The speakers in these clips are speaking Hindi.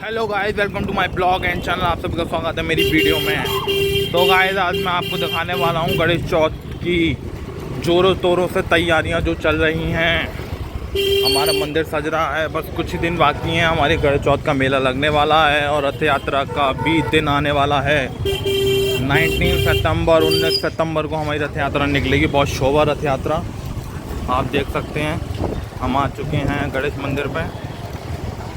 Hello guys, welcome to my blog and channel. आप सबका स्वागत है मेरी वीडियो में। तो गाइस, आज मैं आपको दिखाने वाला हूँ गणेश चौथ की जोरों तोरों से तैयारियाँ जो चल रही हैं। हमारा मंदिर सज रहा है, बस कुछ ही दिन बाकी हैं। हमारे गणेश चौथ का मेला लगने वाला है और रथ यात्रा का भी दिन आने वाला है। 19 सितंबर 19 सितंबर को हमारी रथ यात्रा निकलेगी। बहुत शोभा रथ यात्रा आप देख सकते हैं। हम आ चुके हैं गणेश मंदिर पे।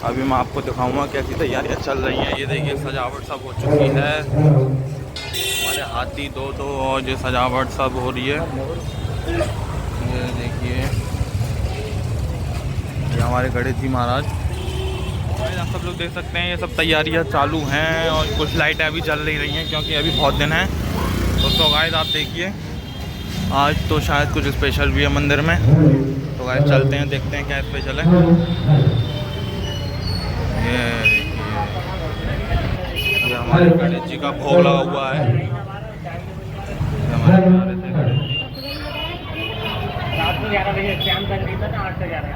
अभी मैं आपको दिखाऊंगा कैसी तैयारियां चल रही हैं। ये देखिए, सजावट सब हो चुकी है। हमारे हाथी दो और ये सजावट सब हो रही है। ये देखिए, ये हमारे गणेश जी महाराज। आप सब लोग देख सकते हैं, ये सब तैयारियां चालू हैं और कुछ लाइटें अभी जल नहीं रही हैं क्योंकि अभी बहुत दिन है। तो गाइस, आप देखिए, आज तो शायद कुछ स्पेशल भी है मंदिर में। तो गाइस, चलते हैं, देखते हैं क्या स्पेशल है। ये हमारे गणेश जी का भोग लगा हुआ है। हमारे रात को 11 बजे शाम तक नहीं था ना, 8 से 11।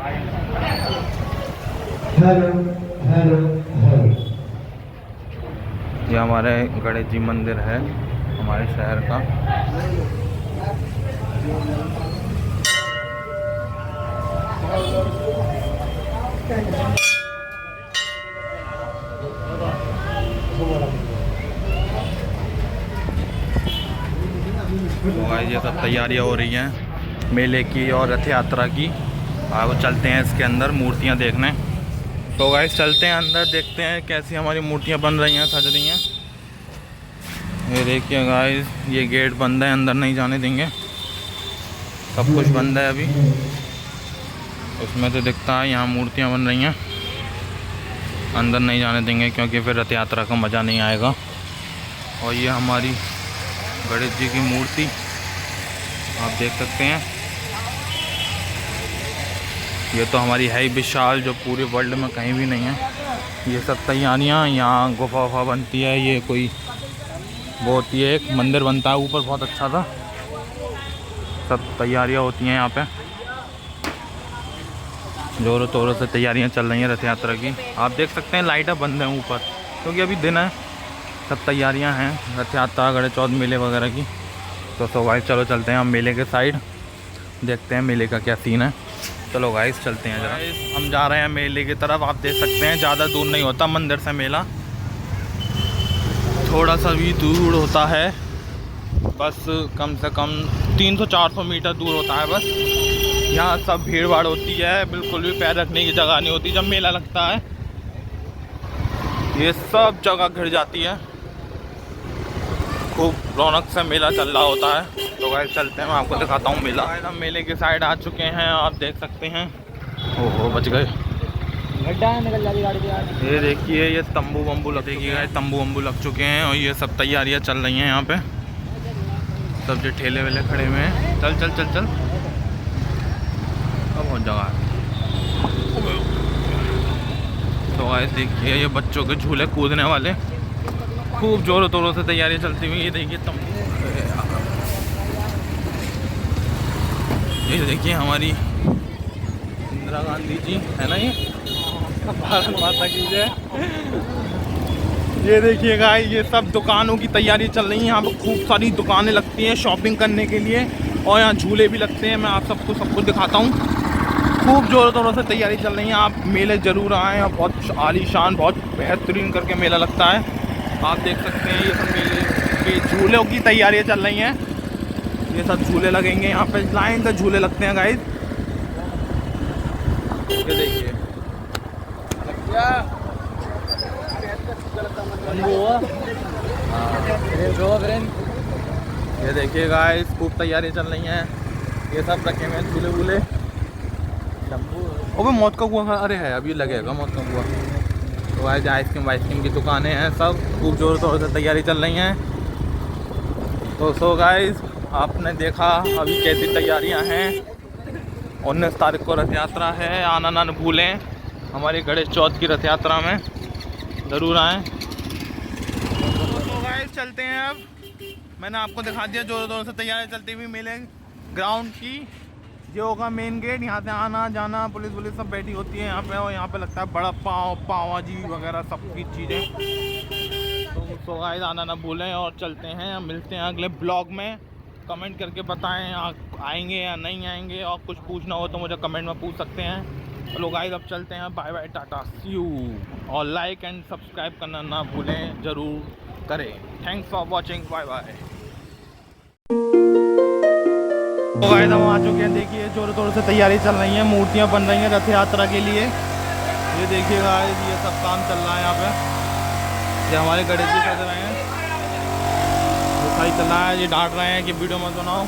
ये हमारे गणेश जी मंदिर है हमारे शहर का। ये सब तैयारियां हो रही हैं मेले की और रथ यात्रा की। अब चलते हैं इसके अंदर मूर्तियां देखने। तो गाइस, चलते हैं अंदर, देखते हैं कैसी हमारी मूर्तियां बन रही हैं, सज रही हैं। ये देखिए गाइस, ये गेट बंद है, अंदर नहीं जाने देंगे। सब कुछ बंद है अभी। उसमें तो दिखता है यहाँ मूर्तियाँ बन रही हैं। अंदर नहीं जाने देंगे क्योंकि फिर रथ यात्रा का मज़ा नहीं आएगा। और ये हमारी गणेश जी की मूर्ति आप देख सकते हैं। ये तो हमारी है ही विशाल, जो पूरे वर्ल्ड में कहीं भी नहीं है। ये सब तैयारियाँ, यहाँ गुफा वुफा बनती है, ये कोई वो होती है, एक मंदिर बनता है ऊपर, बहुत अच्छा था। सब तैयारियाँ होती हैं यहाँ पे, जोरों तोरों से तैयारियाँ चल रही हैं रथ यात्रा की। आप देख सकते हैं लाइटें बंद हैं ऊपर क्योंकि अभी दिन है। सब तैयारियां हैं रथ यात्रा, गणेश चौथ, मेले वगैरह की। तो गाइस, चलो चलते हैं हम मेले के साइड, देखते हैं मेले का क्या सीन है। चलो गाइस, चलते हैं जरा। हम जा रहे हैं मेले की तरफ। आप देख सकते हैं ज़्यादा दूर नहीं होता मंदिर से मेला, थोड़ा सा भी दूर होता है। बस कम से कम 300-400 मीटर दूर होता है बस। यहाँ सब भीड़ भाड़ होती है, बिल्कुल भी पैर रखने की जगह नहीं होती। जब मेला लगता है ये सब जगह घिर जाती है। खूब रौनक से मेला चल रहा होता है। तो गाइस, चलते हैं, मैं आपको दिखाता हूँ मेला। हम मेले के साइड आ चुके हैं, आप देख सकते हैं। ओहो, बच गए। निकल जाती गाड़ी यार। ये देखिए, ये तंबू वंबू लग चुके हैं, तंबू वंबू लग चुके हैं और ये सब तैयारियां चल रही हैं यहाँ पे। सब जो ठेले वेले खड़े हुए हैं। चल चल चल चल, अब बहुत जगह है। तो गाइस, देखिए, ये बच्चों के झूले कूदने वाले, खूब जोरों तोरों से तैयारियां चलती हुई। ये देखिए ये देखिए हमारी इंदिरा गांधी जी है ना, ये भारत माता की जय। ये देखिएगा, ये सब दुकानों की तैयारी चल रही है। यहाँ पे खूब सारी दुकानें लगती हैं शॉपिंग करने के लिए और यहाँ झूले भी लगते हैं। मैं आप सबको सब कुछ दिखाता हूँ। खूब जोरों तोरों से तैयारी चल रही है। आप मेले ज़रूर आएँ, यहाँ बहुत आलीशान, बहुत बेहतरीन करके मेला लगता है। आप देख सकते हैं, ये सब मेले के झूलों की तैयारियां चल रही हैं। ये सब झूले लगेंगे यहाँ पे, लाइन से झूले लगते हैं गाइस। ये देखिए, ये देखिए गाइस, खूब तैयारियां चल रही हैं। ये सब रखे हुए हैं झूले वूले। वो मौत का कुआं, अरे है अभी लगेगा मौत का कुआं। तो आज आइसक्रीम की दुकानें हैं, सब खूब जोरों तोरों से तैयारी चल रही हैं। तो सो गाइस, आपने देखा अभी कैसी तैयारियां हैं। 19 तारीख को रथ यात्रा है, आना ना भूलें हमारी गणेश चौथ की रथ यात्रा में, ज़रूर आएँ। तो गाइस, चलते हैं अब। मैंने आपको दिखा दिया जोरों तोरों से तैयारी चलती हुई मेले ग्राउंड की। ये होगा मेन गेट। यहाँ से आना जाना पुलिस वुलिस सब बैठी होती है यहाँ पे, और यहाँ पे लगता है बड़ा पाव जी वगैरह सब की चीज़ें। तो गाइस आना ना भूलें, और चलते हैं, मिलते हैं अगले ब्लॉग में। कमेंट करके बताएं आएंगे या नहीं आएंगे, और कुछ पूछना हो तो मुझे कमेंट में पूछ सकते हैं। चलो गाइस अब चलते हैं, bye bye, tata, see you. और लाइक एंड सब्सक्राइब करना ना भूलें, ज़रूर करें। Thanks for watching, bye bye. तो गाइस हम आ चुके हैं, देखिए जोरों तोरों से तैयारी चल रही है, मूर्तियाँ बन रही हैं रथ यात्रा के लिए। ये देखिए गाइस ये सब काम चल रहा है यहाँ पे। ये हमारे गणेश जी सज रहे हैं, सही चल रहा है। ये डांट रहे हैं कि वीडियो मत बनाओ।